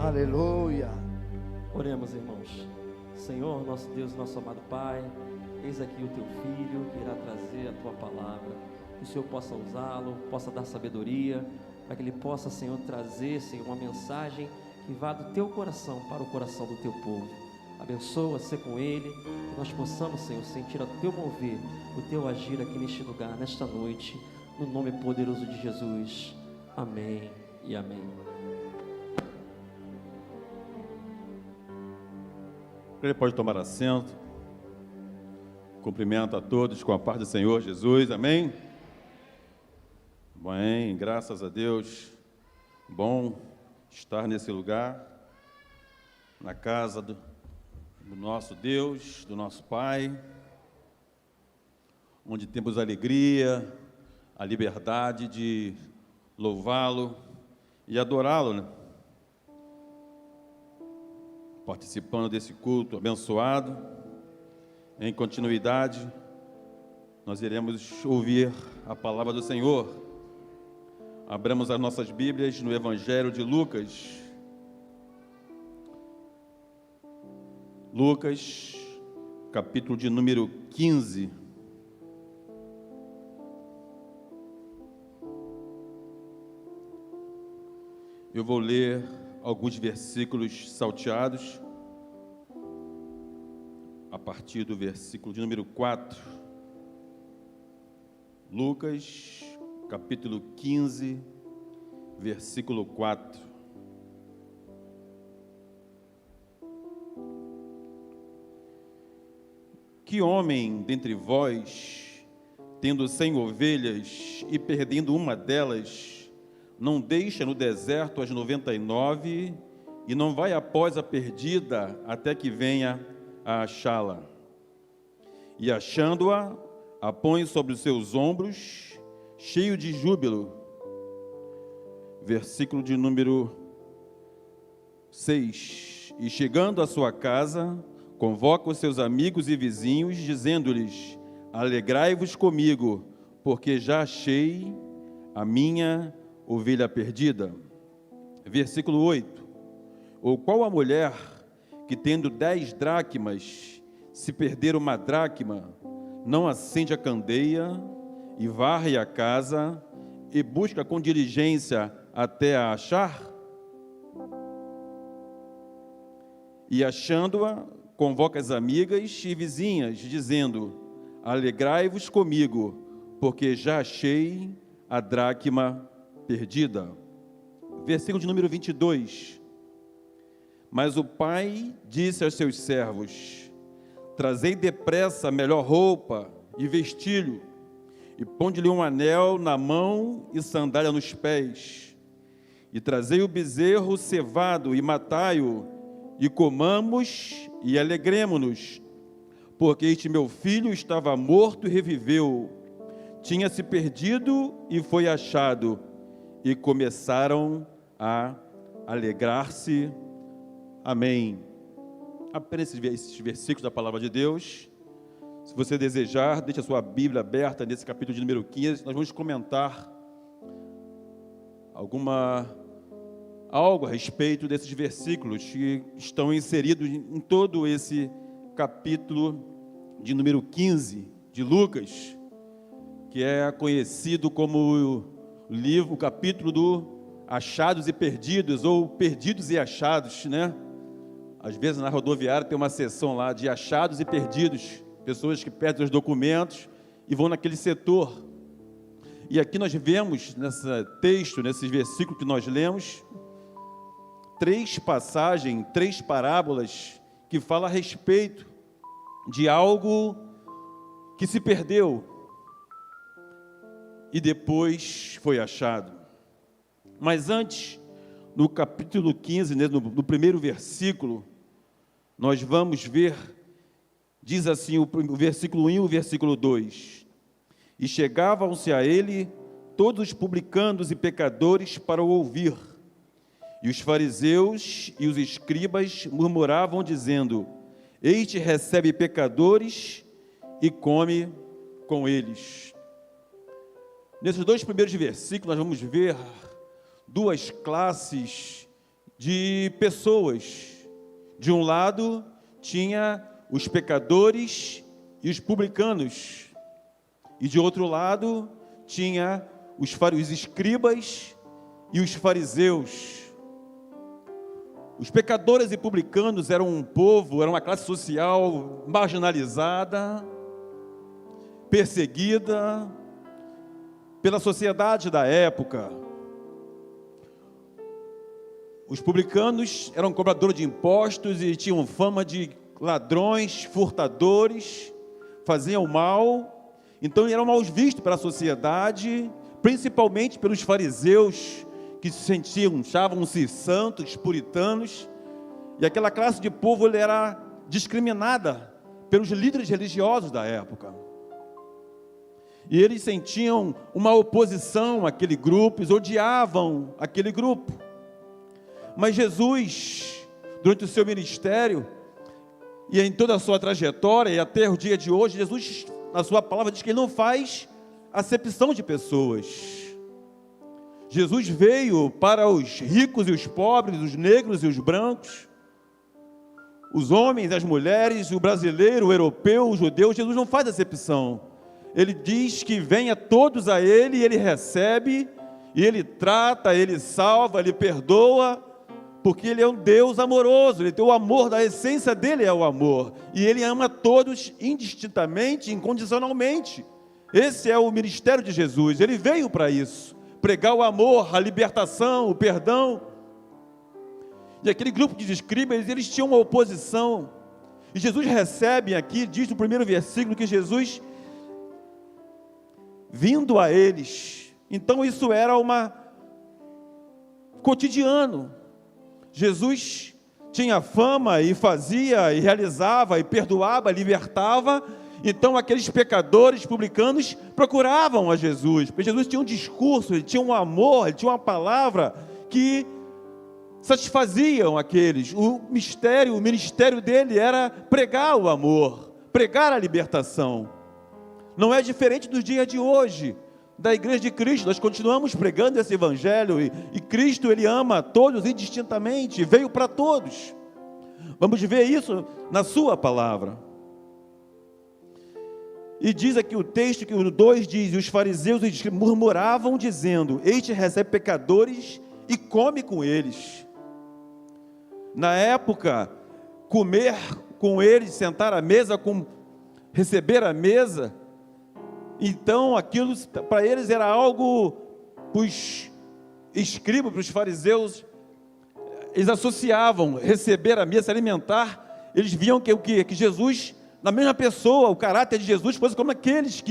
Aleluia. Oremos, irmãos. Senhor, nosso Deus, nosso amado Pai, eis aqui o teu filho que irá trazer a tua palavra. Que o Senhor possa usá-lo, possa dar sabedoria, para que ele possa, Senhor, trazer, Senhor, uma mensagem que vá do teu coração para o coração do teu povo. Abençoa, ser com ele, que nós possamos, Senhor, sentir o teu mover, o teu agir aqui neste lugar, nesta noite, no nome poderoso de Jesus. Amém e amém. Ele pode tomar assento. Cumprimento a todos com a paz do Senhor Jesus, amém? Bem, graças a Deus, bom estar nesse lugar, na casa do nosso Deus, do nosso Pai, onde temos a alegria, a liberdade de louvá-lo e adorá-lo, né? Participando desse culto abençoado. Em continuidade, nós iremos ouvir a palavra do Senhor. Abramos as nossas Bíblias no Evangelho de Lucas. Lucas, capítulo de número 15. Eu vou ler alguns versículos salteados, a partir do versículo de número 4. Lucas, capítulo 15, versículo 4. Que homem dentre vós, tendo 100 ovelhas e perdendo uma delas, não deixa no deserto as 99 e não vai após a perdida até que venha a achá-la? E achando-a, a põe sobre os seus ombros, cheio de júbilo. Versículo de número 6. E chegando à sua casa, convoca os seus amigos e vizinhos, dizendo-lhes: alegrai-vos comigo, porque já achei a minha ovelha perdida. Versículo 8. Ou qual a mulher que, tendo 10 dracmas, se perder uma dracma, não acende a candeia e varre a casa e busca com diligência até a achar? E achando-a, convoca as amigas e vizinhas, dizendo: alegrai-vos comigo, porque já achei a dracma perdida. Versículo de número 22. Mas o pai disse aos seus servos: trazei depressa a melhor roupa e vestilho, e ponde-lhe um anel na mão e sandália nos pés, e trazei o bezerro cevado e matai-o, e comamos e alegremo-nos, porque este meu filho estava morto e reviveu, tinha se perdido e foi achado. E começaram a alegrar-se. Amém. Apenas esses versículos da palavra de Deus. Se você desejar, deixe a sua Bíblia aberta nesse capítulo de número 15. Nós vamos comentar algo a respeito desses versículos que estão inseridos em todo esse capítulo de número 15 de Lucas, que é conhecido como o capítulo do achados e perdidos, ou perdidos e achados, né? Às vezes na rodoviária tem uma seção lá de achados e perdidos, pessoas que perdem os documentos e vão naquele setor. E aqui nós vemos, nesse texto, nesses versículos que nós lemos, 3 passagens, 3 parábolas que falam a respeito de algo que se perdeu e depois foi achado. Mas antes, no capítulo 15, no primeiro versículo, nós vamos ver, diz assim o versículo 1 e o versículo 2: e chegavam-se a ele todos os publicanos e pecadores para o ouvir, e os fariseus e os escribas murmuravam, dizendo: este recebe pecadores e come com eles. Nesses 2 primeiros versículos, nós vamos ver 2 classes de pessoas. De um lado, tinha os pecadores e os publicanos. E de outro lado, tinha os escribas e os fariseus. Os pecadores e publicanos eram um povo, era uma classe social marginalizada, perseguida pela sociedade da época. Os publicanos eram cobradores de impostos e tinham fama de ladrões, furtadores, faziam mal, então eram mal vistos pela sociedade, principalmente pelos fariseus, que achavam-se santos, puritanos, e aquela classe de povo era discriminada pelos líderes religiosos da época. E eles sentiam uma oposição àquele grupo, eles odiavam aquele grupo. Mas Jesus, durante o seu ministério, e em toda a sua trajetória, e até o dia de hoje, Jesus, na sua palavra, diz que ele não faz acepção de pessoas. Jesus veio para os ricos e os pobres, os negros e os brancos, os homens, as mulheres, o brasileiro, o europeu, o judeu. Jesus não faz acepção. Ele diz que venha todos a Ele, e Ele recebe, e Ele trata, Ele salva, Ele perdoa, porque Ele é um Deus amoroso. Ele tem o amor, da essência dEle é o amor, e Ele ama todos indistintamente, incondicionalmente. Esse é o ministério de Jesus. Ele veio para isso, pregar o amor, a libertação, o perdão. E aquele grupo de escribas, eles tinham uma oposição, e Jesus recebe aqui, diz no primeiro versículo, que Jesus, vindo a eles, então isso era cotidiano. Jesus tinha fama e fazia, e realizava, e perdoava, libertava. Então aqueles pecadores, publicanos, procuravam a Jesus, porque Jesus tinha um discurso, ele tinha um amor, ele tinha uma palavra que satisfaziam aqueles. O ministério dele era pregar o amor, pregar a libertação. Não é diferente dos dias de hoje, da Igreja de Cristo. Nós continuamos pregando esse Evangelho, e Cristo, Ele ama a todos indistintamente, veio para todos. Vamos ver isso na sua palavra. E diz aqui o texto, que o 2 diz: e os fariseus murmuravam, dizendo: este recebe pecadores e come com eles. Na época, comer com eles, sentar à mesa, receber a mesa, então aquilo para eles era algo, para os escribas, para os fariseus, eles associavam receber a mesa, se alimentar. Eles viam que Jesus, na mesma pessoa, o caráter de Jesus fosse como aqueles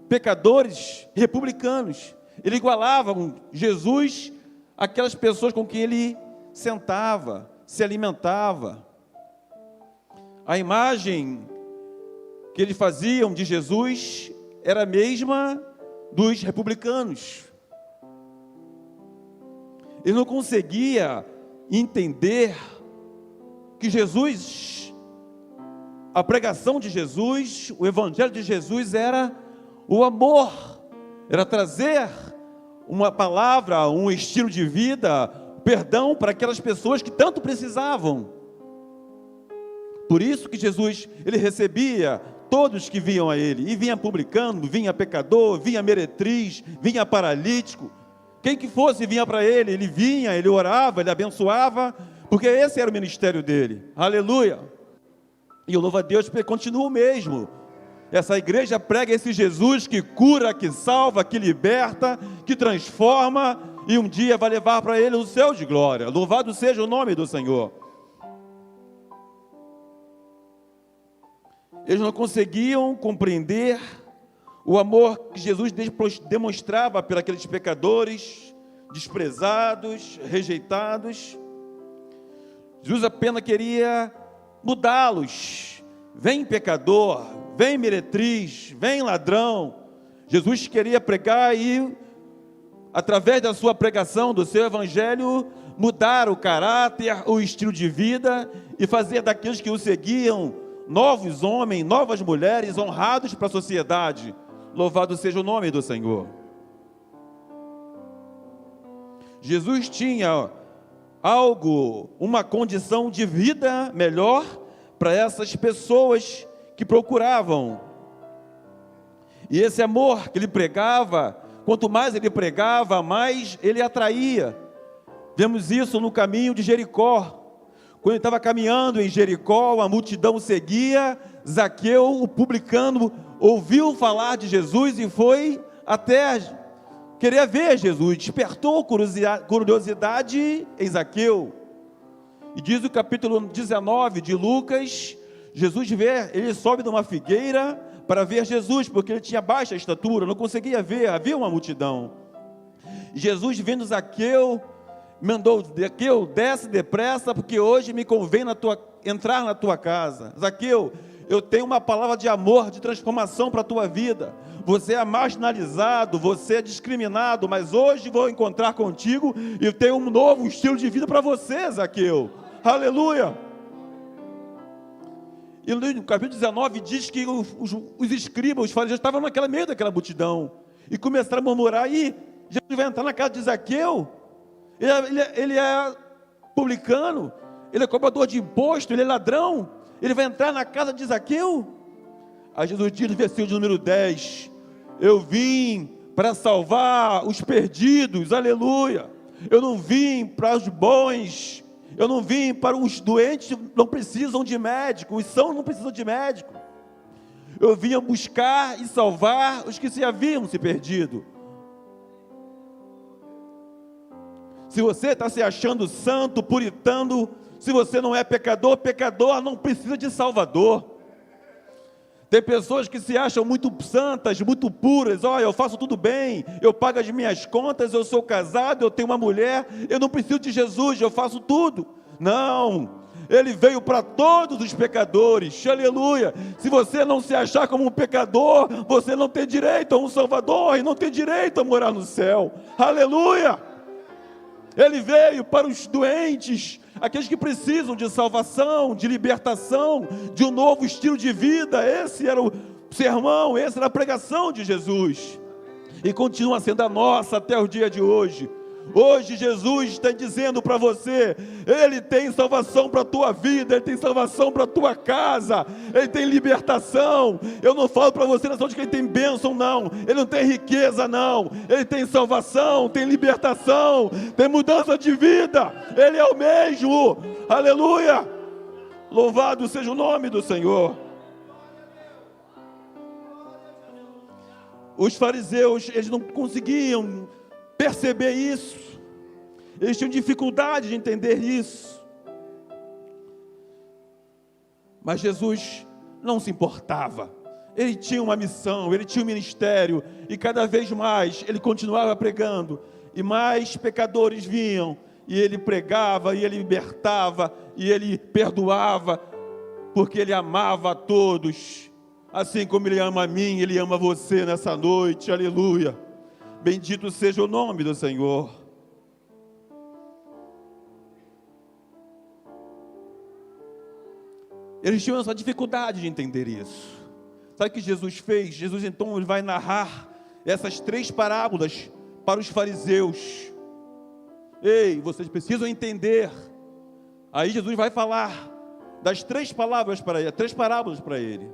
pecadores republicanos. Ele igualavam Jesus àquelas pessoas com quem ele sentava, se alimentava. A imagem que eles faziam de Jesus era a mesma dos republicanos. Ele não conseguia entender que Jesus, a pregação de Jesus, o evangelho de Jesus era o amor, era trazer uma palavra, um estilo de vida, perdão para aquelas pessoas que tanto precisavam. Por isso que Jesus, ele recebia todos que vinham a ele, e vinha publicano, vinha pecador, vinha meretriz, vinha paralítico, quem que fosse vinha para ele, ele vinha, ele orava, ele abençoava, porque esse era o ministério dele. Aleluia! E eu louvo a Deus porque continua o mesmo. Essa igreja prega esse Jesus que cura, que salva, que liberta, que transforma, e um dia vai levar para ele o céu de glória. Louvado seja o nome do Senhor. Eles não conseguiam compreender o amor que Jesus demonstrava por aqueles pecadores, desprezados, rejeitados. Jesus apenas queria mudá-los. Vem pecador, vem meretriz, vem ladrão. Jesus queria pregar e, através da sua pregação, do seu evangelho, mudar o caráter, o estilo de vida, e fazer daqueles que o seguiam novos homens, novas mulheres, honrados para a sociedade. Louvado seja o nome do Senhor. Jesus tinha algo, uma condição de vida melhor para essas pessoas que procuravam. E esse amor que ele pregava, quanto mais ele pregava, mais ele atraía. Vemos isso no caminho de Jericó. Quando ele estava caminhando em Jericó, a multidão seguia, Zaqueu, o publicano, ouviu falar de Jesus e foi até querer ver Jesus, despertou curiosidade em Zaqueu. E diz o capítulo 19 de Lucas, Jesus ele sobe de uma figueira para ver Jesus, porque ele tinha baixa estatura, não conseguia ver, havia uma multidão. Jesus, vendo Zaqueu, mandou: Zaqueu, desce depressa, porque hoje me convém entrar na tua casa. Zaqueu, eu tenho uma palavra de amor, de transformação para a tua vida. Você é marginalizado, você é discriminado, mas hoje vou encontrar contigo e eu tenho um novo estilo de vida para você, Zaqueu. Aleluia! E no capítulo 19 diz que os escribas, os fariseus estavam naquela meio daquela multidão e começaram a murmurar: e Jesus vai entrar na casa de Zaqueu? Ele é publicano, ele é cobrador de imposto, ele é ladrão, ele vai entrar na casa de Zaqueu? Aí Jesus diz no versículo de número 10: eu vim para salvar os perdidos, aleluia. Eu não vim para os bons, eu não vim para os doentes que não precisam de médico, os sãos não precisam de médico. Eu vim buscar e salvar os que se haviam se perdido. Se você está se achando santo, puritano, se você não é pecador, pecador não precisa de salvador. Tem pessoas que se acham muito santas, muito puras. Olha, eu faço tudo bem, eu pago as minhas contas, eu sou casado, eu tenho uma mulher, eu não preciso de Jesus, eu faço tudo. Não, ele veio para todos os pecadores, aleluia. Se você não se achar como um pecador, você não tem direito a um salvador e não tem direito a morar no céu, aleluia. Ele veio para os doentes, aqueles que precisam de salvação, de libertação, de um novo estilo de vida. Esse era o sermão, essa era a pregação de Jesus, e continua sendo a nossa até o dia de hoje. Hoje Jesus está dizendo para você: Ele tem salvação para a tua vida, Ele tem salvação para a tua casa, Ele tem libertação. Eu não falo para você de que Ele tem bênção, não. Ele não tem riqueza, não. Ele tem salvação, tem libertação, tem mudança de vida. Ele é o mesmo, aleluia. Louvado seja o nome do Senhor. Os fariseus, eles não conseguiam perceber isso, eles tinham dificuldade de entender isso, mas Jesus não se importava. Ele tinha uma missão, ele tinha um ministério, e cada vez mais ele continuava pregando, e mais pecadores vinham, e ele pregava, e ele libertava, e ele perdoava, porque ele amava a todos, assim como ele ama a mim, ele ama você nessa noite, aleluia. Bendito seja o nome do Senhor. Eles tinham essa dificuldade de entender isso. Sabe o que Jesus fez? Jesus então ele vai narrar essas 3 parábolas para os fariseus. Ei, vocês precisam entender. Aí Jesus vai falar das 3 palavras para ele, 3 parábolas para ele.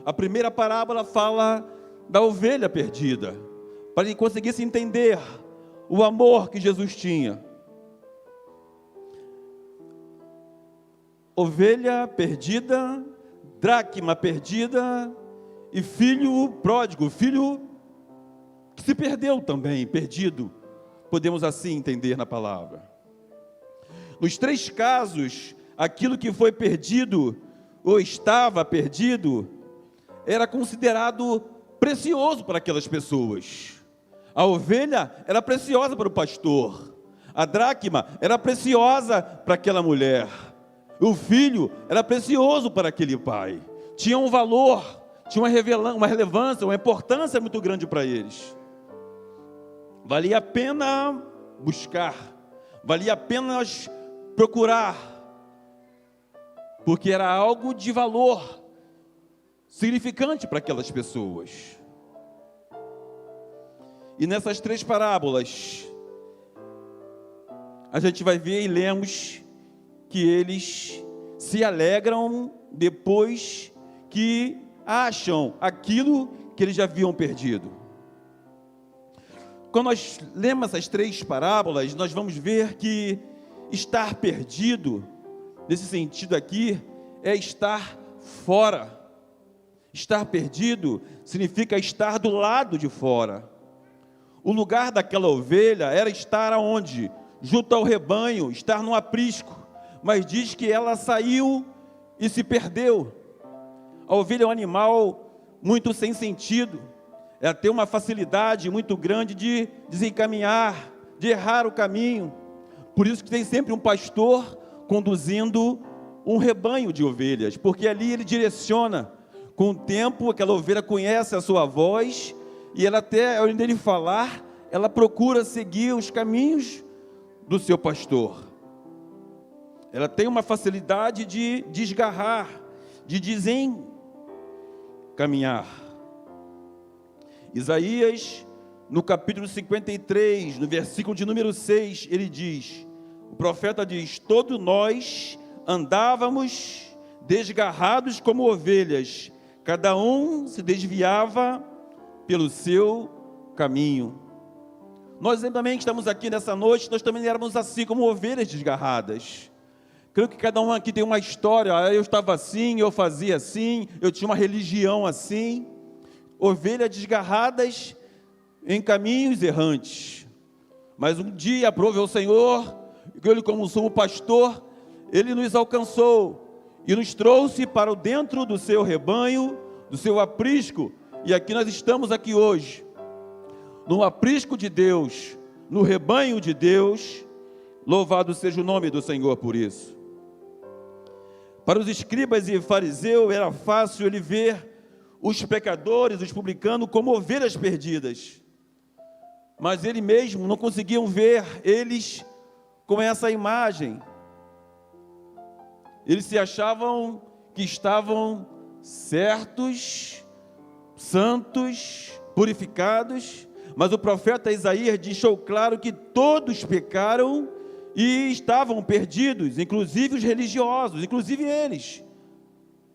A primeira parábola fala da ovelha perdida, para ele conseguisse entender o amor que Jesus tinha. Ovelha perdida, dracma perdida e filho pródigo, filho que se perdeu também, perdido. Podemos assim entender na palavra. Nos 3 casos, aquilo que foi perdido ou estava perdido era considerado precioso para aquelas pessoas. A ovelha era preciosa para o pastor, a dracma era preciosa para aquela mulher, o filho era precioso para aquele pai, tinha um valor, tinha uma relevância, uma importância muito grande para eles. Valia a pena buscar, valia a pena procurar, porque era algo de valor significante para aquelas pessoas. E nessas 3 parábolas, a gente vai ver e lemos que eles se alegram depois que acham aquilo que eles já haviam perdido. Quando nós lemos essas 3 parábolas, nós vamos ver que estar perdido, nesse sentido aqui, é estar fora. Estar perdido significa estar do lado de fora. O lugar daquela ovelha era estar aonde? Junto ao rebanho, estar no aprisco. Mas diz que ela saiu e se perdeu. A ovelha é um animal muito sem sentido. Ela tem uma facilidade muito grande de desencaminhar, de errar o caminho. Por isso que tem sempre um pastor conduzindo um rebanho de ovelhas, porque ali ele direciona. Com o tempo, aquela ovelha conhece a sua voz, e ela até, ao ele falar, ela procura seguir os caminhos do seu pastor. Ela tem uma facilidade de desgarrar, de desencaminhar. Isaías, no capítulo 53, no versículo de número 6, ele diz, o profeta diz, todos nós andávamos desgarrados como ovelhas, cada um se desviava pelo seu caminho. Nós também que estamos aqui nessa noite, nós também éramos assim como ovelhas desgarradas. Creio que cada um aqui tem uma história, eu estava assim, eu fazia assim, eu tinha uma religião assim. Ovelhas desgarradas em caminhos errantes. Mas um dia, aprove ao Senhor, Ele como sumo pastor, Ele nos alcançou e nos trouxe para o dentro do seu rebanho, do seu aprisco, e aqui nós estamos aqui hoje, no aprisco de Deus, no rebanho de Deus. Louvado seja o nome do Senhor por isso. Para os escribas e fariseus era fácil ele ver os pecadores, os publicanos, como ovelhas perdidas, mas ele mesmo não conseguiam ver eles com essa imagem. Eles se achavam que estavam certos, santos, purificados, mas o profeta Isaías deixou claro que todos pecaram e estavam perdidos, inclusive os religiosos, inclusive eles.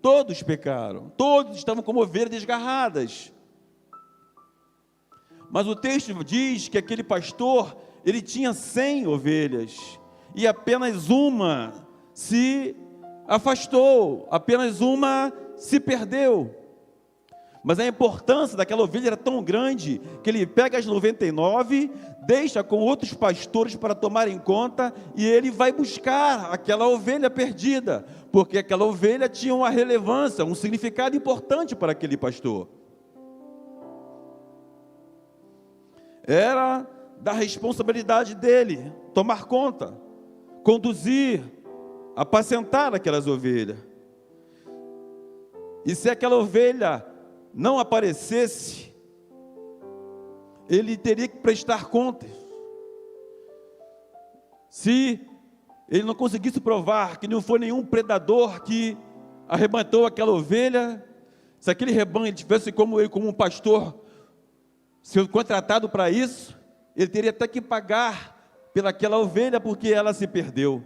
Todos pecaram, todos estavam como ovelhas desgarradas. Mas o texto diz que aquele pastor, ele tinha 100 ovelhas, e apenas uma se afastou, apenas uma se perdeu. Mas a importância daquela ovelha era tão grande, que ele pega as 99, deixa com outros pastores para tomarem conta, e ele vai buscar aquela ovelha perdida, porque aquela ovelha tinha uma relevância, um significado importante para aquele pastor. Era da responsabilidade dele tomar conta, conduzir, apacentar aquelas ovelhas. E se aquela ovelha não aparecesse, ele teria que prestar contas. Se ele não conseguisse provar que não foi nenhum predador que arrebatou aquela ovelha, se aquele rebanho tivesse como ele, como um pastor, sendo contratado para isso, ele teria até que pagar pelaquela ovelha, porque ela se perdeu.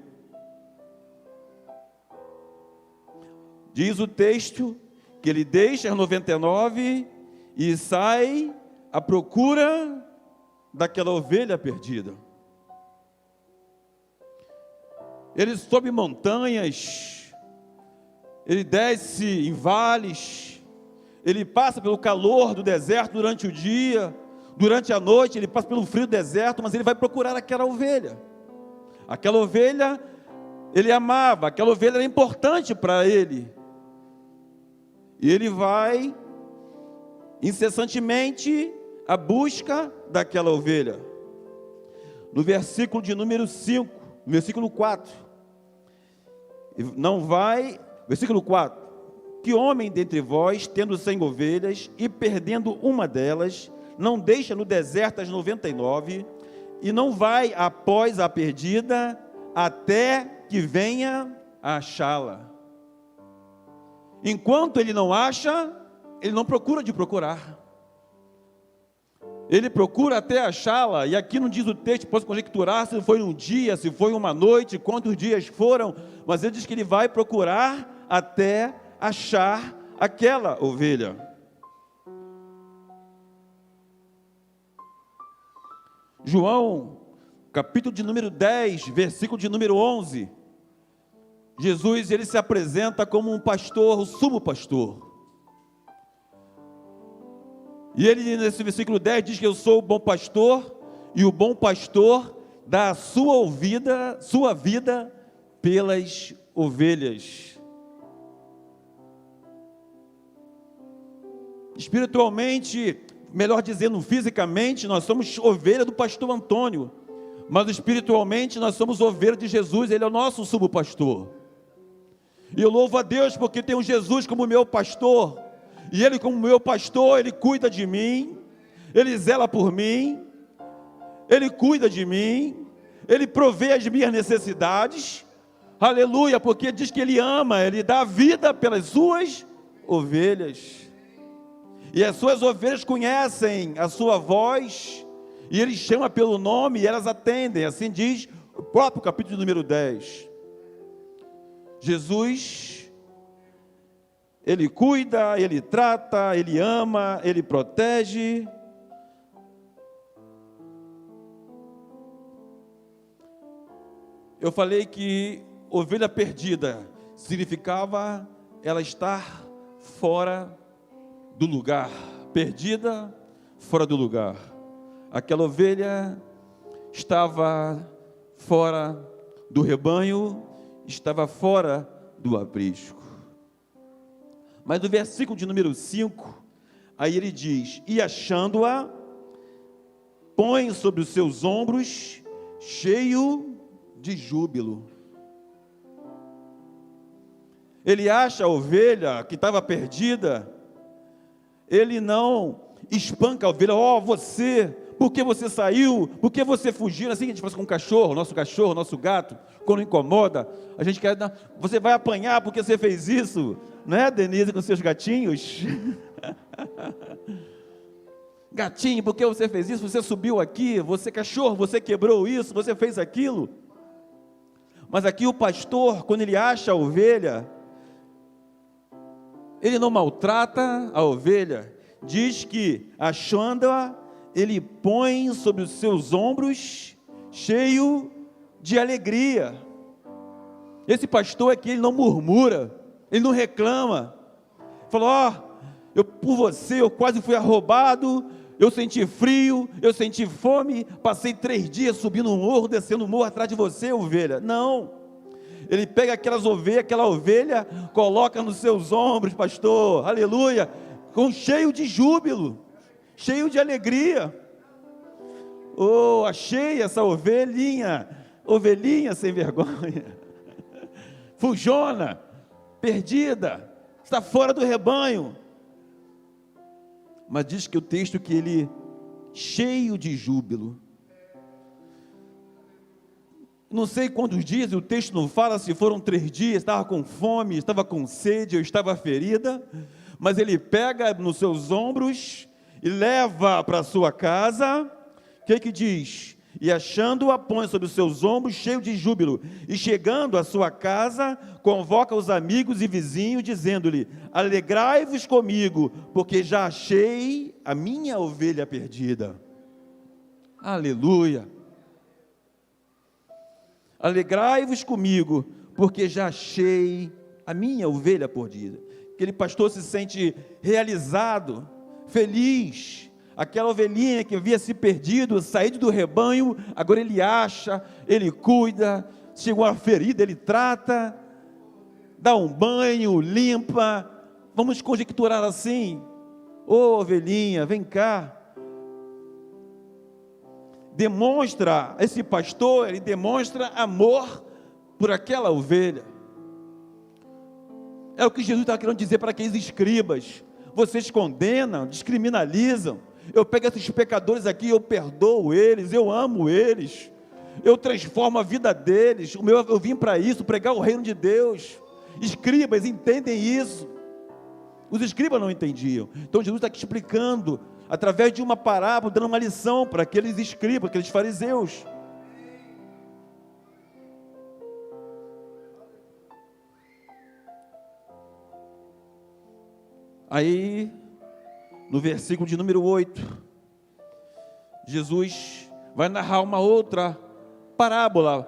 Diz o texto que ele deixa as 99 e sai à procura daquela ovelha perdida. Ele sobe montanhas, ele desce em vales, ele passa pelo calor do deserto durante o dia, durante a noite ele passa pelo frio do deserto, mas ele vai procurar aquela ovelha. Aquela ovelha ele amava, aquela ovelha era importante para ele. E ele vai incessantemente à busca daquela ovelha. No versículo de número 5, no versículo 4, versículo 4, que homem dentre vós, tendo 100 ovelhas, e perdendo uma delas, não deixa no deserto as 99, e não vai após a perdida, até que venha a achá-la. Enquanto ele não acha, ele não procura de procurar. Ele procura até achá-la, e aqui não diz o texto, posso conjecturar se foi um dia, se foi uma noite, quantos dias foram, mas ele diz que ele vai procurar até achar aquela ovelha. João, capítulo de número 10, versículo de número 11, Jesus, ele se apresenta como um pastor, o sumo pastor. E ele, nesse versículo 10, diz que eu sou o bom pastor, e o bom pastor dá a sua vida pelas ovelhas. Espiritualmente, melhor dizendo, fisicamente, nós somos ovelha do pastor Antônio, mas espiritualmente nós somos ovelha de Jesus, ele é o nosso sumo pastor. E eu louvo a Deus porque tenho Jesus como meu pastor, e ele como meu pastor, ele cuida de mim, ele zela por mim, ele cuida de mim, ele provê as minhas necessidades, aleluia, porque diz que ele ama, ele dá vida pelas suas ovelhas, e as suas ovelhas conhecem a sua voz, e ele chama pelo nome, e elas atendem, assim diz o próprio capítulo número 10, Jesus, ele cuida, ele trata, ele ama, ele protege. Eu falei que ovelha perdida significava ela estar fora do lugar, perdida, fora do lugar. Aquela ovelha estava fora do rebanho, estava fora do aprisco. Mas no versículo de número 5, aí ele diz, e achando-a, põe sobre os seus ombros, cheio de júbilo. Ele acha a ovelha que estava perdida, ele não espanca a ovelha, você, por que você saiu, por que você fugiu, assim que a gente faz com o cachorro, nosso gato, quando incomoda, a gente quer, você vai apanhar porque você fez isso, não é, Denise, com seus gatinhos? Gatinho, por que você fez isso? Você subiu aqui, você cachorro, você quebrou isso, você fez aquilo. Mas aqui o pastor, quando ele acha a ovelha, ele não maltrata a ovelha, diz que achando-a, ele põe sobre os seus ombros, cheio de alegria. Esse pastor aqui, ele não murmura, ele não reclama, falou, por você eu quase fui roubado, eu senti frio, eu senti fome, passei 3 dias subindo um morro, descendo um morro atrás de você, ovelha. Não, ele pega aquela ovelha, coloca nos seus ombros, pastor, aleluia, cheio de júbilo, cheio de alegria. Achei essa ovelhinha sem vergonha, fujona, perdida, está fora do rebanho. Mas diz que o texto que ele, cheio de júbilo, não sei quantos dias, o texto não fala se foram 3 dias, estava com fome, estava com sede, eu estava ferida, mas ele pega nos seus ombros e leva para a sua casa. O que diz? E achando-a, põe sobre os seus ombros, cheio de júbilo, e chegando à sua casa, convoca os amigos e vizinhos, dizendo-lhe, alegrai-vos comigo, porque já achei a minha ovelha perdida. Aleluia. Alegrai-vos comigo, porque já achei a minha ovelha perdida. Aquele pastor se sente realizado, feliz. Aquela ovelhinha que havia se perdido, saído do rebanho, agora ele acha, ele cuida, chegou a ferida, ele trata, dá um banho, limpa. Vamos conjecturar assim, ovelhinha, vem cá. Demonstra, esse pastor, ele demonstra amor por aquela ovelha. É o que Jesus está querendo dizer para aqueles escribas. Vocês condenam, descriminalizam. Eu pego esses pecadores aqui, eu perdoo eles, eu amo eles, eu transformo a vida deles. Eu vim para isso, pregar o reino de Deus. Escribas entendem isso. Os escribas não entendiam. Então Jesus está aqui explicando através de uma parábola, dando uma lição para aqueles escribas, aqueles fariseus. Aí, no versículo de número 8, Jesus vai narrar uma outra parábola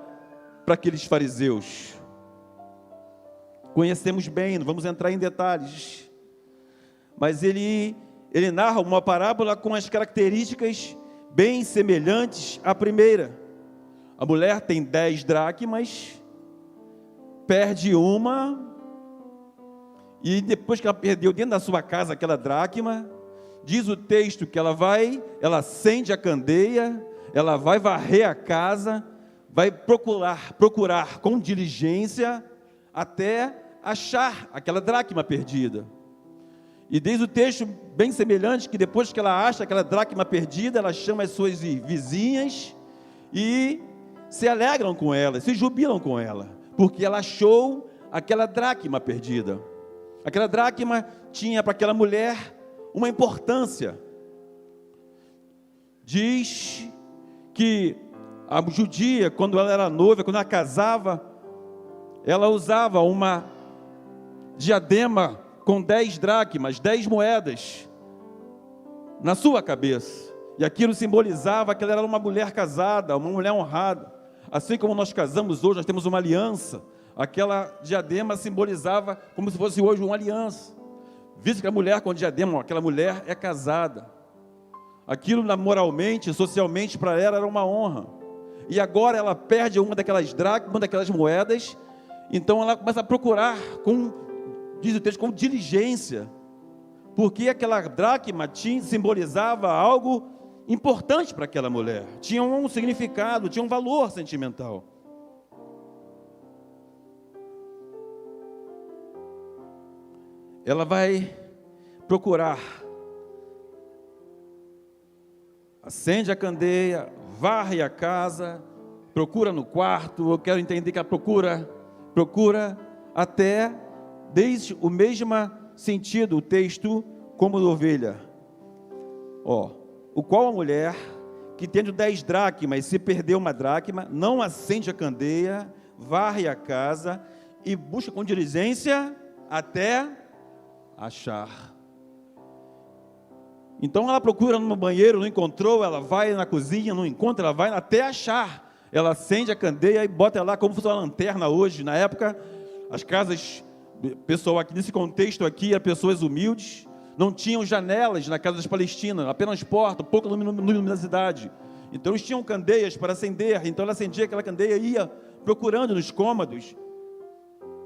para aqueles fariseus. Conhecemos bem, não vamos entrar em detalhes, mas ele narra uma parábola com as características bem semelhantes à primeira. A mulher tem 10 dracmas, perde uma, e depois que ela perdeu dentro da sua casa aquela dracma, diz o texto que ela acende a candeia, ela vai varrer a casa, vai procurar com diligência até achar aquela dracma perdida. E diz o texto bem semelhante que depois que ela acha aquela dracma perdida, ela chama as suas vizinhas e se alegram com ela, se jubilam com ela, porque ela achou aquela dracma perdida. Aquela dracma tinha para aquela mulher uma importância. Diz que a judia, quando ela era noiva, quando ela casava, ela usava uma diadema com 10 dracmas, 10 moedas, na sua cabeça. E aquilo simbolizava que ela era uma mulher casada, uma mulher honrada. Assim como nós casamos hoje, nós temos uma aliança. Aquela diadema simbolizava como se fosse hoje uma aliança. Visto que a mulher com diadema, aquela mulher é casada. Aquilo moralmente, socialmente, para ela era uma honra. E agora ela perde uma daquelas dracmas, uma daquelas moedas. Então ela começa a procurar, diz o texto, com diligência. Porque aquela dracma simbolizava algo importante para aquela mulher. Tinha um significado, tinha um valor sentimental. Ela vai procurar, acende a candeia, varre a casa, procura no quarto. Eu quero entender que a procura até, desde o mesmo sentido, o texto, como de ovelha. O qual a mulher, que tendo 10 dracmas, se perdeu uma dracma, não acende a candeia, varre a casa e busca com diligência até achar. Então ela procura no banheiro, não encontrou, ela vai na cozinha, não encontra, ela vai até achar. Ela acende a candeia e bota lá como se fosse uma lanterna hoje. Na época, as casas, pessoal aqui nesse contexto aqui, eram pessoas humildes, não tinham janelas na casa das Palestinas, apenas porta, pouca luminosidade. Então eles tinham candeias para acender, então ela acendia aquela candeia e ia procurando nos cômodos.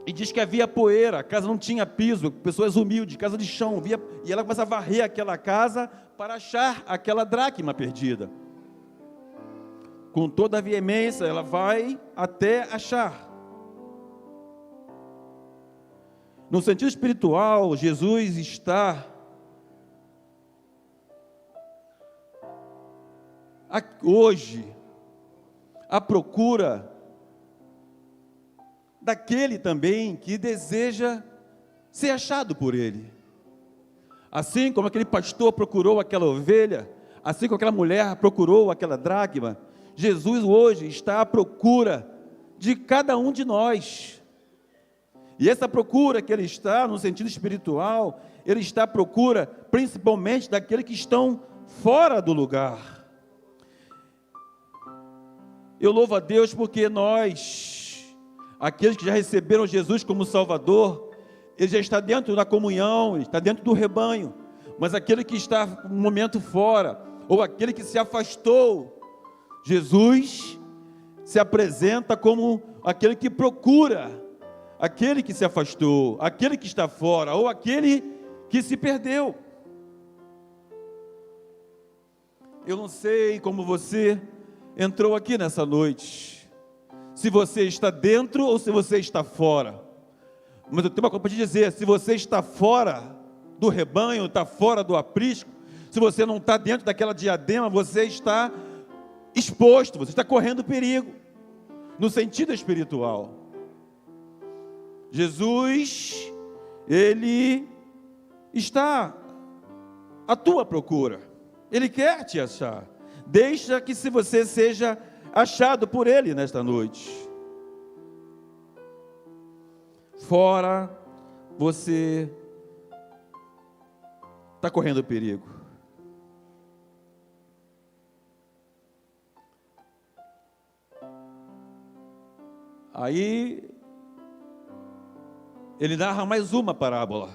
E diz que havia poeira, a casa não tinha piso, pessoas humildes, casa de chão, e ela começa a varrer aquela casa para achar aquela dracma perdida. Com toda a veemência, ela vai até achar. No sentido espiritual, Jesus está hoje à procura daquele também que deseja ser achado por ele. Assim como aquele pastor procurou aquela ovelha, assim como aquela mulher procurou aquela dracma, Jesus hoje está à procura de cada um de nós. E essa procura que ele está, no sentido espiritual, ele está à procura principalmente daqueles que estão fora do lugar. Eu louvo a Deus porque nós, aqueles que já receberam Jesus como Salvador, ele já está dentro da comunhão, ele está dentro do rebanho. Mas aquele que está um momento fora, ou aquele que se afastou, Jesus se apresenta como aquele que procura, aquele que se afastou, aquele que está fora, ou aquele que se perdeu. Eu não sei como você entrou aqui nessa noite, se você está dentro ou se você está fora. Mas eu tenho uma coisa para te dizer: se você está fora do rebanho, está fora do aprisco, se você não está dentro daquela diadema, você está exposto, você está correndo perigo, no sentido espiritual. Jesus, ele está à tua procura. Ele quer te achar. Deixa que se você seja achado por Ele nesta noite. Fora, você está correndo perigo. Aí, ele narra mais uma parábola.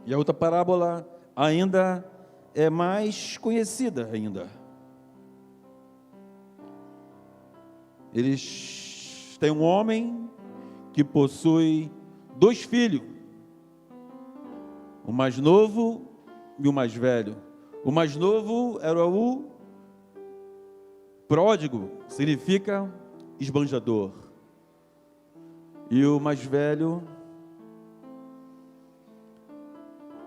E a outra parábola ainda é mais conhecida ainda. Eles têm um homem que possui 2 filhos, o mais novo e o mais velho. O mais novo era o pródigo, significa esbanjador. E o mais velho...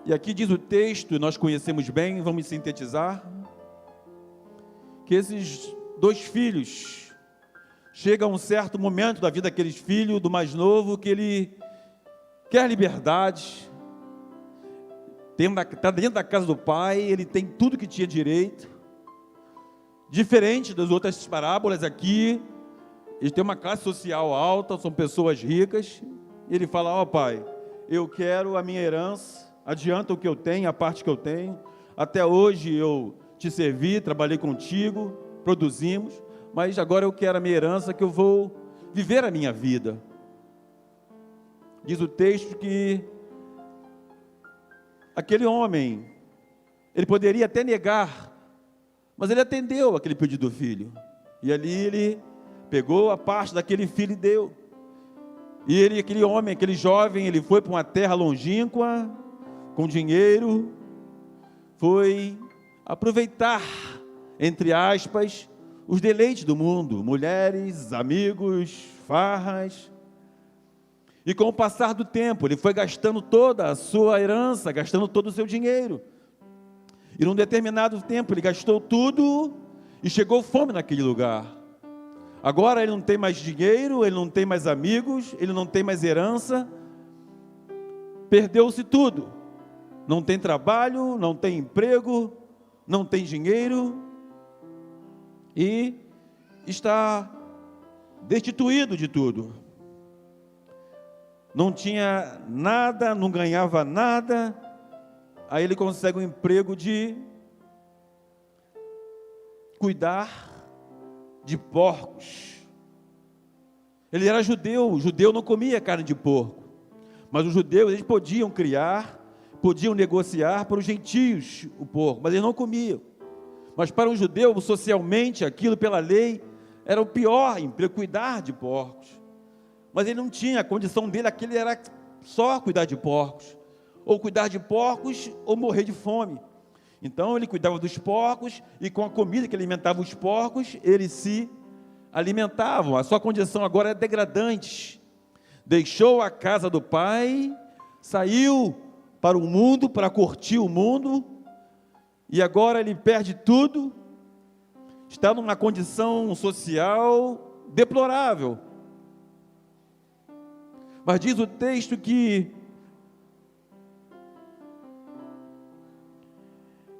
E aqui diz o texto, nós conhecemos bem, vamos sintetizar, que esses 2 filhos, chega a um certo momento da vida daqueles filhos, do mais novo, que ele quer liberdade, está dentro da casa do pai, ele tem tudo que tinha direito, diferente das outras parábolas aqui, eles têm uma classe social alta, são pessoas ricas, e ele fala, ó pai, eu quero a minha herança, adianta o que eu tenho, a parte que eu tenho, até hoje eu te servi, trabalhei contigo, produzimos, mas agora eu quero a minha herança, que eu vou viver a minha vida. Diz o texto que aquele homem, ele poderia até negar, mas ele atendeu aquele pedido do filho, e ali ele pegou a parte daquele filho e deu, e ele, aquele homem, aquele jovem, ele foi para uma terra longínqua, com dinheiro, foi aproveitar, entre aspas, os deleites do mundo, mulheres, amigos, farras, e com o passar do tempo, ele foi gastando toda a sua herança, gastando todo o seu dinheiro, e num determinado tempo, ele gastou tudo, e chegou fome naquele lugar. Agora ele não tem mais dinheiro, ele não tem mais amigos, ele não tem mais herança, perdeu-se tudo. Não tem trabalho, não tem emprego, não tem dinheiro e está destituído de tudo. Não tinha nada, não ganhava nada. Aí ele consegue um emprego de cuidar de porcos. Ele era judeu, o judeu não comia carne de porco, mas os judeus eles podiam criar, podiam negociar para os gentios o porco, mas eles não comiam. Mas para um judeu, socialmente, aquilo pela lei, era o pior emprego, cuidar de porcos. Mas ele não tinha, a condição dele, aquele era só cuidar de porcos. Ou cuidar de porcos, ou morrer de fome. Então ele cuidava dos porcos, e com a comida que alimentava os porcos, eles se alimentavam. A sua condição agora é degradante. Deixou a casa do pai, saiu para o mundo, para curtir o mundo, e agora ele perde tudo, está numa condição social deplorável. Mas diz o texto que,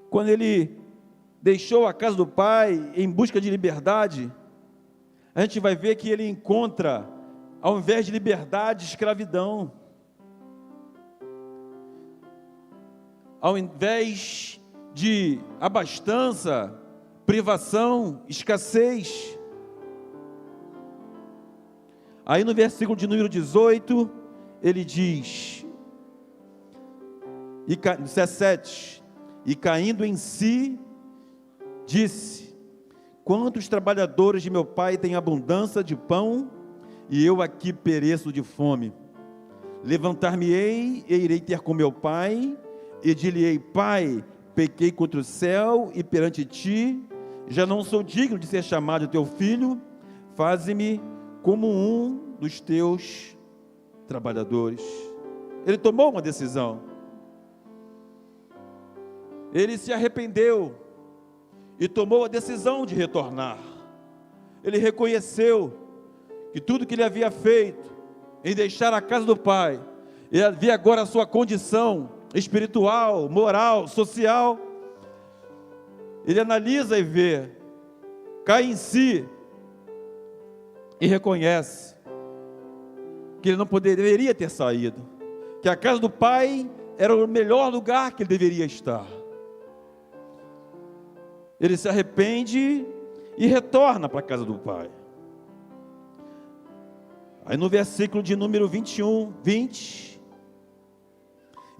quando ele deixou a casa do pai em busca de liberdade, a gente vai ver que ele encontra, ao invés de liberdade, escravidão. Ao invés de abastança, privação, escassez. Aí no versículo de número 18, ele diz, 17, e caindo em si, disse, quantos trabalhadores de meu pai têm abundância de pão, e eu aqui pereço de fome. Levantar-me-ei e irei ter com meu pai, e dir-lhe-ei, pai, pequei contra o céu e perante ti, já não sou digno de ser chamado teu filho, faze-me como um dos teus trabalhadores. Ele tomou uma decisão, ele se arrependeu e tomou a decisão de retornar. Ele reconheceu que tudo que ele havia feito em deixar a casa do pai, ele havia agora a sua condição espiritual, moral, social. Ele analisa e vê, cai em si e reconhece que ele não deveria ter saído, que a casa do pai era o melhor lugar que ele deveria estar. Ele se arrepende e retorna para a casa do pai. Aí no versículo de número 21, 20,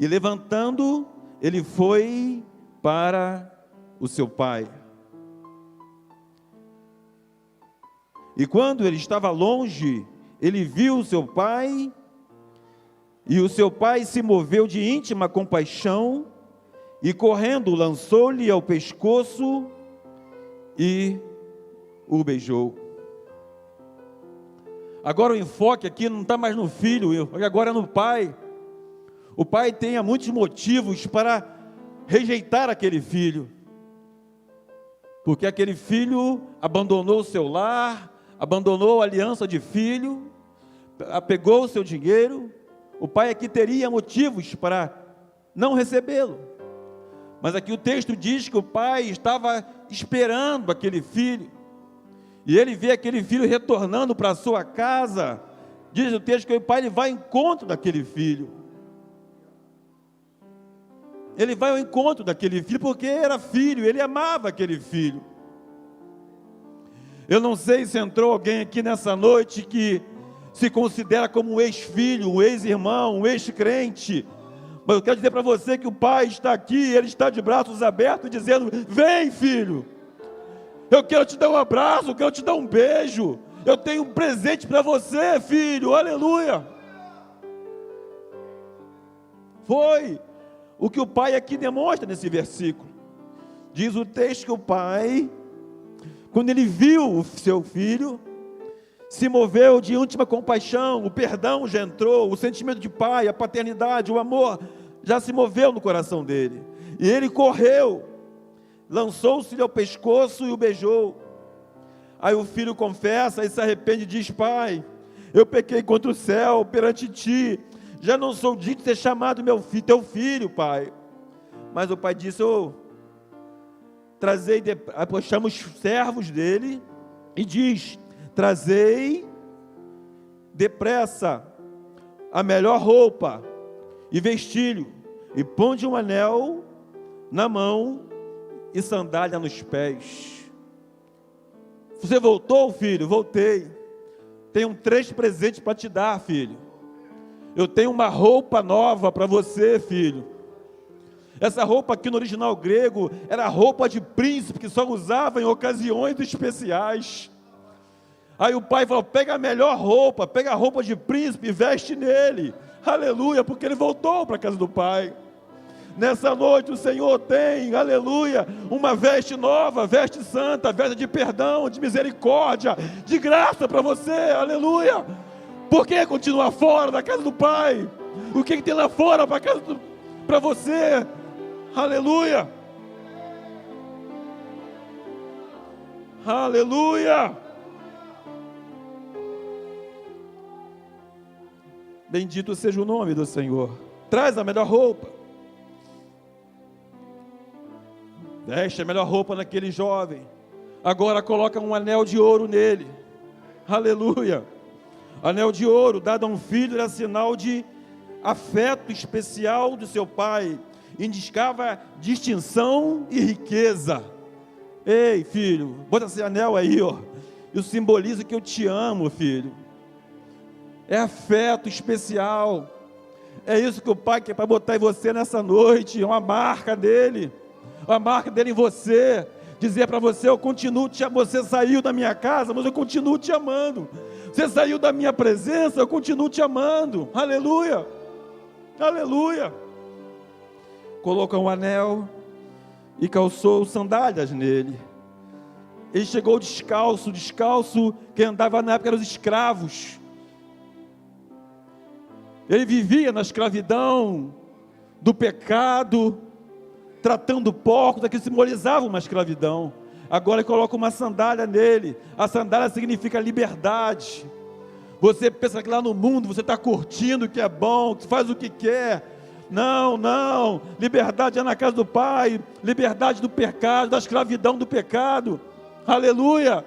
e levantando, ele foi para o seu pai. E quando ele estava longe, ele viu o seu pai, e o seu pai se moveu de íntima compaixão, e correndo lançou-lhe ao pescoço e o beijou. Agora o enfoque aqui não está mais no filho, agora é no pai. O pai tem muitos motivos para rejeitar aquele filho, porque aquele filho abandonou o seu lar, abandonou a aliança de filho, apegou o seu dinheiro. O pai aqui teria motivos para não recebê-lo, mas aqui o texto diz que o pai estava esperando aquele filho, e ele vê aquele filho retornando para a sua casa. Diz o texto que o pai ele vai ao encontro daquele filho. Ele vai ao encontro daquele filho porque era filho, ele amava aquele filho. Eu não sei se entrou alguém aqui nessa noite que se considera como um ex-filho, um ex-irmão, um ex-crente, mas eu quero dizer para você que o pai está aqui, ele está de braços abertos dizendo: vem filho, eu quero te dar um abraço, eu quero te dar um beijo, eu tenho um presente para você filho, aleluia. Foi o que o pai aqui demonstra nesse versículo. Diz o texto que o pai, quando ele viu o seu filho, se moveu de íntima compaixão, o perdão já entrou, o sentimento de pai, a paternidade, o amor já se moveu no coração dele, e ele correu, lançou-se-lhe ao pescoço e o beijou. Aí o filho confessa e se arrepende e diz: pai, eu pequei contra o céu, perante ti, já não sou digno de ser chamado teu filho, pai. Mas o pai disse: chama os servos dele e diz: trazei depressa a melhor roupa e vestilho, e ponde um anel na mão e sandália nos pés. Você voltou, filho? Voltei. Tenho 3 presentes para te dar, filho. Eu tenho uma roupa nova para você, filho. Essa roupa aqui no original grego era roupa de príncipe, que só usava em ocasiões especiais. Aí o pai falou: pega a melhor roupa, pega a roupa de príncipe e veste nele. Aleluia, porque ele voltou para a casa do pai. Nessa noite o Senhor tem, aleluia, uma veste nova, veste santa, veste de perdão, de misericórdia, de graça para você, aleluia. Por que continuar fora da casa do pai? O que tem lá fora para você? Aleluia. Aleluia. Bendito seja o nome do Senhor. Traz a melhor roupa. Veste a melhor roupa naquele jovem. Agora coloca um anel de ouro nele. Aleluia. Anel de ouro dado a um filho era sinal de afeto especial do seu pai. Indicava distinção e riqueza. Ei, filho, bota esse anel aí, ó. Isso simboliza que eu te amo, filho. É afeto especial. É isso que o pai quer para botar em você nessa noite. É uma marca dele. Uma marca dele em você. Dizer para você: eu continuo te amando. Você saiu da minha casa, mas eu continuo te amando. Você saiu da minha presença, eu continuo te amando. Aleluia. Aleluia. Colocou um anel e calçou sandálias nele. Ele chegou descalço. Quem andava na época eram os escravos. Ele vivia na escravidão do pecado, tratando porcos, aquilo simbolizava uma escravidão. Agora ele coloca uma sandália nele. A sandália significa liberdade. Você pensa que lá no mundo você está curtindo o que é bom, que faz o que quer. Não, não. Liberdade é na casa do Pai. Liberdade do pecado, da escravidão do pecado. Aleluia.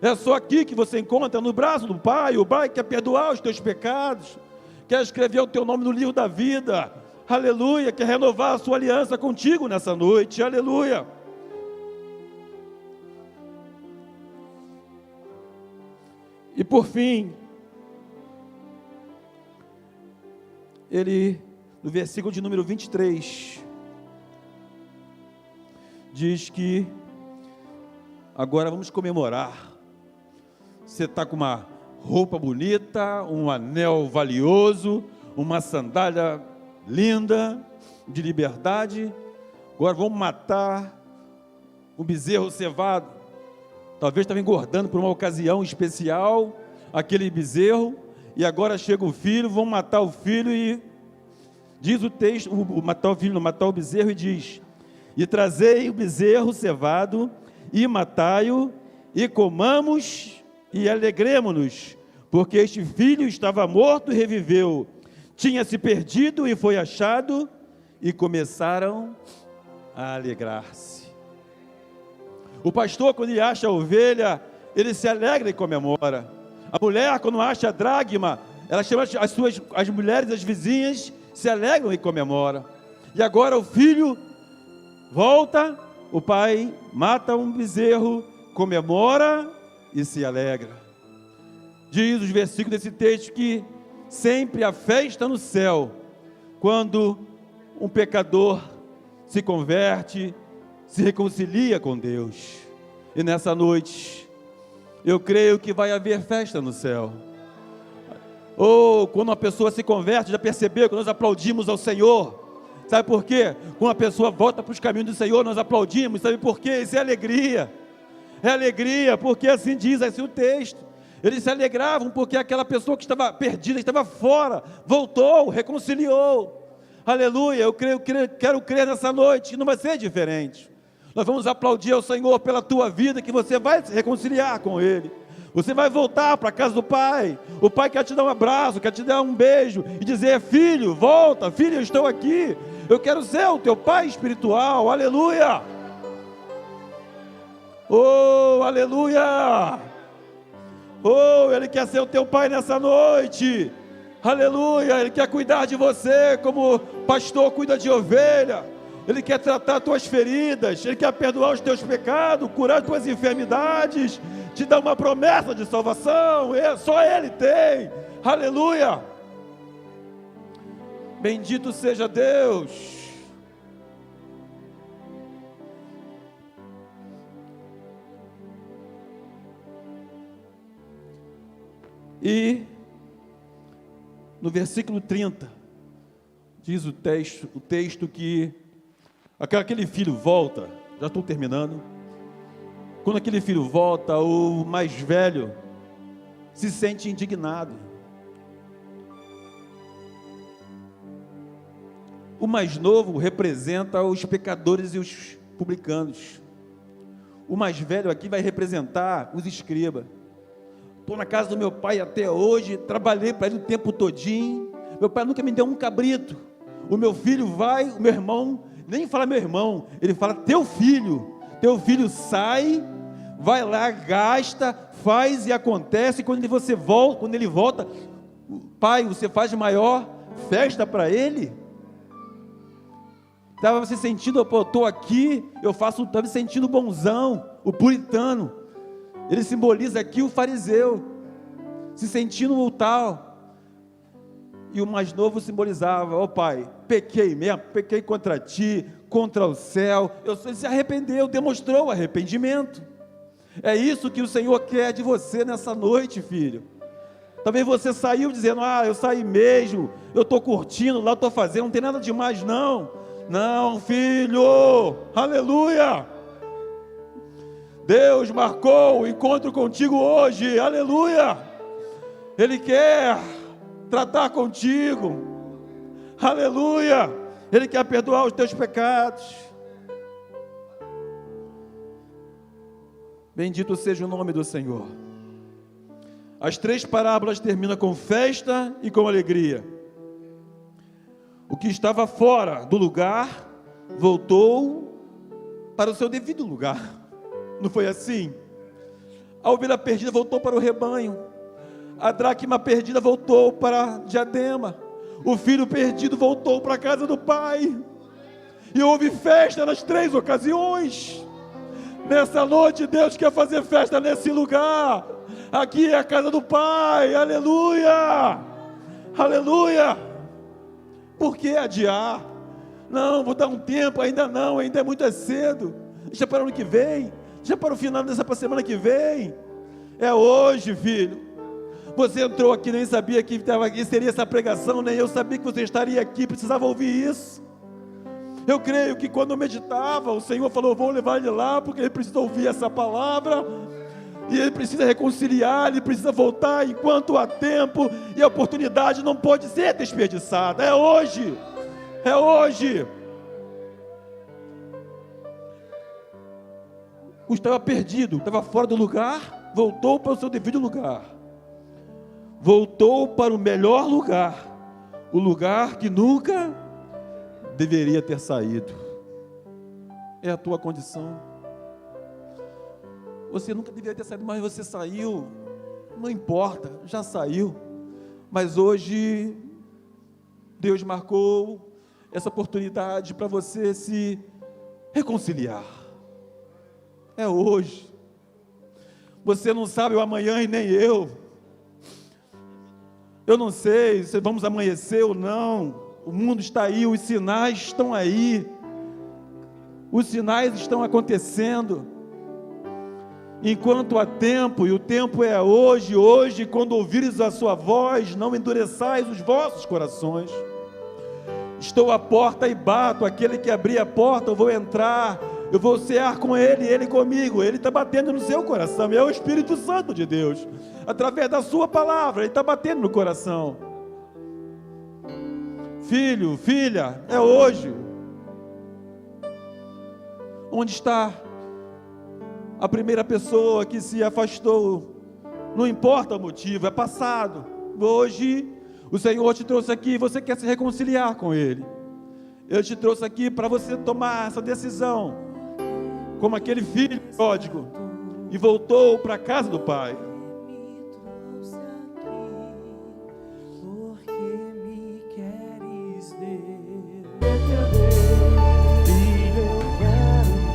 É só aqui que você encontra, no braço do Pai. O Pai quer perdoar os teus pecados, quer escrever o teu nome no livro da vida. Aleluia. Quer renovar a sua aliança contigo nessa noite. Aleluia. E por fim, ele, no versículo de número 23, diz que agora vamos comemorar. Você está com uma roupa bonita, um anel valioso, uma sandália linda, de liberdade. Agora vamos matar um bezerro cevado. Talvez estava engordando por uma ocasião especial, aquele bezerro, e agora chega o filho, vão matar o filho e diz o texto, matar o filho, matar o bezerro, e diz: e trazei o bezerro cevado, e matai-o, e comamos, e alegremo-nos, porque este filho estava morto e reviveu, tinha se perdido e foi achado, e começaram a alegrar-se. O pastor, quando ele acha a ovelha, ele se alegra e comemora. A mulher, quando acha a dracma, ela chama as mulheres, as vizinhas, se alegram e comemoram. E agora o filho volta, o pai mata um bezerro, comemora e se alegra. Diz os versículos desse texto que sempre há festa no céu, quando um pecador se converte, se reconcilia com Deus. E nessa noite, eu creio que vai haver festa no céu. Quando uma pessoa se converte, já percebeu que nós aplaudimos ao Senhor? Sabe por quê? Quando a pessoa volta para os caminhos do Senhor, nós aplaudimos. Sabe por quê? Isso é alegria. É alegria, porque assim diz assim o texto. Eles se alegravam porque aquela pessoa que estava perdida, estava fora, voltou, reconciliou. Aleluia. Eu quero crer nessa noite que não vai ser diferente. Nós vamos aplaudir ao Senhor pela tua vida, que você vai se reconciliar com Ele. Você vai voltar para a casa do Pai. O Pai quer te dar um abraço, quer te dar um beijo e dizer: filho, volta, filho, eu estou aqui. Eu quero ser o teu Pai espiritual. Aleluia. Oh, aleluia. Oh, Ele quer ser o teu Pai nessa noite. Aleluia. Ele quer cuidar de você como pastor cuida de ovelha. Ele quer tratar tuas feridas, Ele quer perdoar os teus pecados, curar tuas enfermidades, te dar uma promessa de salvação. Só Ele tem. Aleluia. Bendito seja Deus. E no versículo 30 diz o texto que aquele filho volta. Já estou terminando. Quando aquele filho volta, o mais velho se sente indignado. O mais novo representa os pecadores e os publicanos. O mais velho aqui vai representar os escribas. Estou na casa do meu pai até hoje, trabalhei para ele o tempo todinho. Meu pai nunca me deu um cabrito. O meu filho vai, o meu irmão, nem fala meu irmão, ele fala teu filho. Teu filho sai, vai lá, gasta, faz e acontece. Quando ele volta, pai, você faz maior festa para ele. Estava se sentindo, eu estou aqui, estava me sentindo bonzão, o puritano. Ele simboliza aqui o fariseu, se sentindo o tal. E o mais novo simbolizava: pai, pequei mesmo, pequei contra ti, contra o céu. Ele se arrependeu, demonstrou arrependimento. É isso que o Senhor quer de você nessa noite, filho. Talvez você saiu dizendo: eu saí mesmo, eu estou curtindo lá, estou fazendo, não tem nada demais não. Não, filho, aleluia. Deus marcou o encontro contigo hoje, aleluia. Ele quer tratar contigo, aleluia. Ele quer perdoar os teus pecados. Bendito seja o nome do Senhor. As 3 parábolas terminam com festa e com alegria. O que estava fora do lugar voltou para o seu devido lugar. Não foi assim? A ovelha perdida voltou para o rebanho. A dracma perdida voltou para a diadema. O filho perdido voltou para a casa do pai. E houve festa nas 3 ocasiões. Nessa noite Deus quer fazer festa nesse lugar. Aqui é a casa do pai. Aleluia! Aleluia! Por que adiar? Não, vou dar um tempo, ainda não, ainda é muito cedo. Deixa para o ano que vem, deixa para o final dessa semana que vem. É hoje, filho. Você entrou aqui, nem sabia que seria essa pregação, nem eu sabia que você estaria aqui, precisava ouvir isso. Eu creio que quando eu meditava, o Senhor falou, vou levar ele lá, porque ele precisa ouvir essa palavra, e ele precisa reconciliar, ele precisa voltar enquanto há tempo, e a oportunidade não pode ser desperdiçada. É hoje, é hoje. O estava perdido, estava fora do lugar, voltou para o seu devido lugar, voltou para o melhor lugar, o lugar que nunca deveria ter saído. É a tua condição. Você nunca deveria ter saído, mas você saiu. Não importa, já saiu. Mas hoje Deus marcou essa oportunidade para você se reconciliar. É hoje. Você não sabe o amanhã e nem eu. Eu não sei se vamos amanhecer ou não. O mundo está aí, os sinais estão aí. Os sinais estão acontecendo. Enquanto há tempo, e o tempo é hoje, hoje, quando ouvires a sua voz, não endureçais os vossos corações. Estou à porta e bato, aquele que abrir a porta, eu vou entrar, eu vou cear com ele, ele comigo. Ele está batendo no seu coração, é o Espírito Santo de Deus, através da sua palavra, ele está batendo no coração. Filho, filha, é hoje. Onde está a primeira pessoa que se afastou? Não importa o motivo, é passado. Hoje, o Senhor te trouxe aqui, você quer se reconciliar com Ele. Eu te trouxe aqui para você tomar essa decisão, como aquele filho pródigo, e voltou para a casa do pai.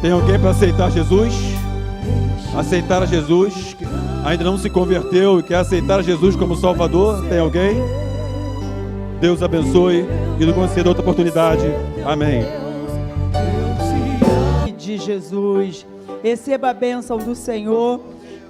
Tem alguém para aceitar Jesus? Aceitar a Jesus, ainda não se converteu e quer aceitar Jesus como Salvador? Tem alguém? Deus abençoe e nos conceda outra oportunidade. Amém. De Jesus, receba a bênção do Senhor,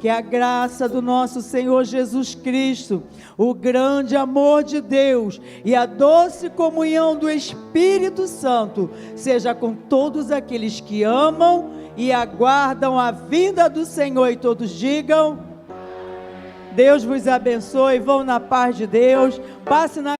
que a graça do nosso Senhor Jesus Cristo, o grande amor de Deus e a doce comunhão do Espírito Santo seja com todos aqueles que amam e aguardam a vinda do Senhor, e todos digam: Deus vos abençoe, vão na paz de Deus, passe na